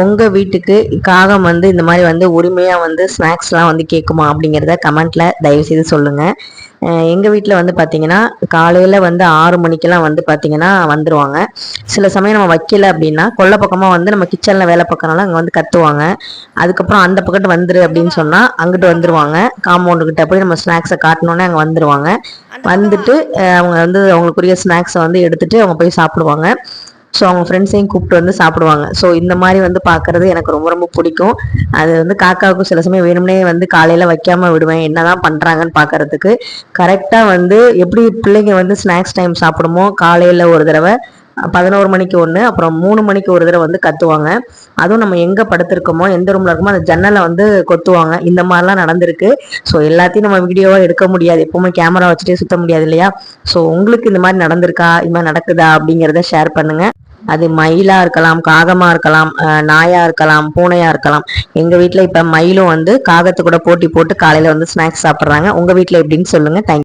உங்க வீட்டுக்கு காகம் வந்து இந்த மாதிரி வந்து உரிமையா வந்து ஸ்நாக்ஸ்லாம் வந்து கேட்குமா அப்படிங்கிறத கமெண்ட்ல தயவு செய்து சொல்லுங்க. எங்க வீட்டில் வந்து பார்த்தீங்கன்னா காலையில வந்து 6 மணிக்கெல்லாம் வந்து பார்த்தீங்கன்னா வந்துருவாங்க. சில சமயம் நம்ம வைக்கல அப்படின்னா கொல்லை பக்கமாக வந்து நம்ம கிச்சனில் வேலை பார்க்கறனால அங்கே வந்து கத்துவாங்க. அதுக்கப்புறம் அந்த பக்கத்து வந்துரு அப்படின்னு சொன்னால் அங்கிட்டு வந்துருவாங்க. காம்பவுண்டுக்கிட்ட போய் நம்ம ஸ்நாக்ஸை காட்டினோன்னே அங்கே வந்துருவாங்க. வந்துட்டு அவங்க வந்து அவங்களுக்குரிய ஸ்நாக்ஸை வந்து எடுத்துட்டு அவங்க போய் சாப்பிடுவாங்க. ஸோ அவங்க ஃப்ரெண்ட்ஸையும் கூப்பிட்டு வந்து சாப்பிடுவாங்க. ஸோ இந்த மாதிரி வந்து பார்க்குறது எனக்கு ரொம்ப ரொம்ப பிடிக்கும். அது வந்து காக்காவுக்கும் சில சமயம் வேணும்னே வந்து காலையில் வைக்காம விடுவேன், என்னதான் பண்ணுறாங்கன்னு பார்க்கறதுக்கு. கரெக்டாக வந்து எப்படி பிள்ளைங்க வந்து ஸ்நாக்ஸ் டைம் சாப்பிடுமோ காலையில் ஒரு தடவை, 11 மணிக்கு ஒன்று, அப்புறம் 3 மணிக்கு ஒரு தடவை வந்து கத்துவாங்க. அதுவும் நம்ம எங்கே படுத்திருக்கோமோ எந்த ரூமில் இருக்கோமோ அந்த ஜன்னலை வந்து கொத்துவாங்க. இந்த மாதிரிலாம் நடந்திருக்கு. ஸோ எல்லாத்தையும் நம்ம வீடியோவாக எடுக்க முடியாது, எப்பவுமே கேமரா வச்சுட்டே சுத்த முடியாது இல்லையா? ஸோ உங்களுக்கு இந்த மாதிரி நடந்திருக்கா, இது மாதிரி நடக்குதா அப்படிங்கிறத ஷேர் பண்ணுங்க. அது மயிலா இருக்கலாம், காகமா இருக்கலாம், நாயா இருக்கலாம், பூனையா இருக்கலாம். எங்க வீட்டுல இப்ப மயிலும் வந்து காகத்து கூட போட்டி போட்டு காலையில வந்து ஸ்நாக்ஸ் சாப்பிட்றாங்க. உங்க வீட்டுல எப்படின்னு சொல்லுங்க. தேங்க்யூ.